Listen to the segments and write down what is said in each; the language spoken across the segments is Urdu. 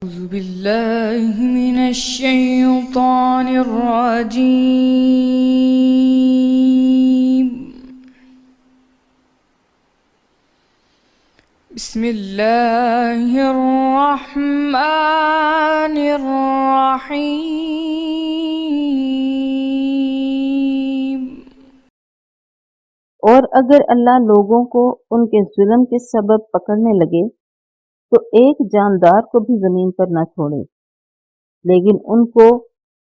أعوذ بالله من الشيطان الرجيم. بسم الله الرحمن الرحيم. اور اگر اللہ لوگوں کو ان کے ظلم کے سبب پکڑنے لگے تو ایک جاندار کو بھی زمین پر نہ چھوڑے، لیکن ان کو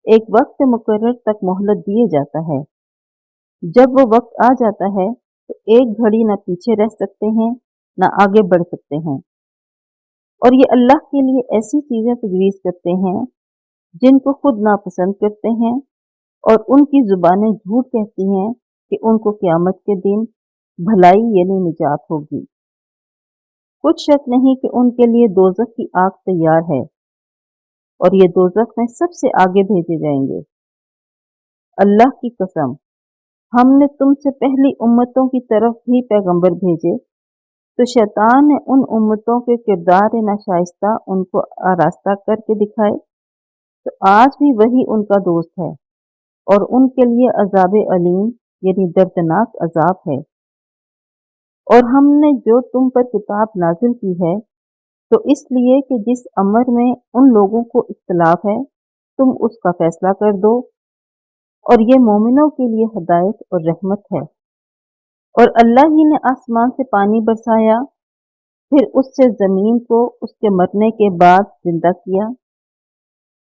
ایک وقت مقرر تک مہلت دیے جاتا ہے۔ جب وہ وقت آ جاتا ہے تو ایک گھڑی نہ پیچھے رہ سکتے ہیں نہ آگے بڑھ سکتے ہیں، اور یہ اللہ کے لیے ایسی چیزیں تجویز کرتے ہیں جن کو خود ناپسند کرتے ہیں، اور ان کی زبانیں جھوٹ کہتی ہیں کہ ان کو قیامت کے دن بھلائی یعنی نجات ہوگی۔ کچھ شک نہیں کہ ان کے لیے دوزخ کی آگ تیار ہے، اور یہ دوزخ میں سب سے آگے بھیجے جائیں گے۔ اللہ کی قسم، ہم نے تم سے پہلی امتوں کی طرف بھی پیغمبر بھیجے، تو شیطان نے ان امتوں کے کردار ناشائستہ ان کو آراستہ کر کے دکھائے، تو آج بھی وہی ان کا دوست ہے، اور ان کے لیے عذاب علیم یعنی دردناک عذاب ہے۔ اور ہم نے جو تم پر کتاب نازل کی ہے تو اس لیے کہ جس امر میں ان لوگوں کو اختلاف ہے تم اس کا فیصلہ کر دو، اور یہ مومنوں کے لیے ہدایت اور رحمت ہے۔ اور اللہ ہی نے آسمان سے پانی برسایا، پھر اس سے زمین کو اس کے مرنے کے بعد زندہ کیا،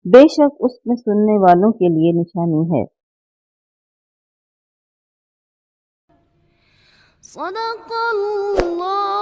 بے شک اس میں سننے والوں کے لیے نشانی ہے۔ صدق اللہ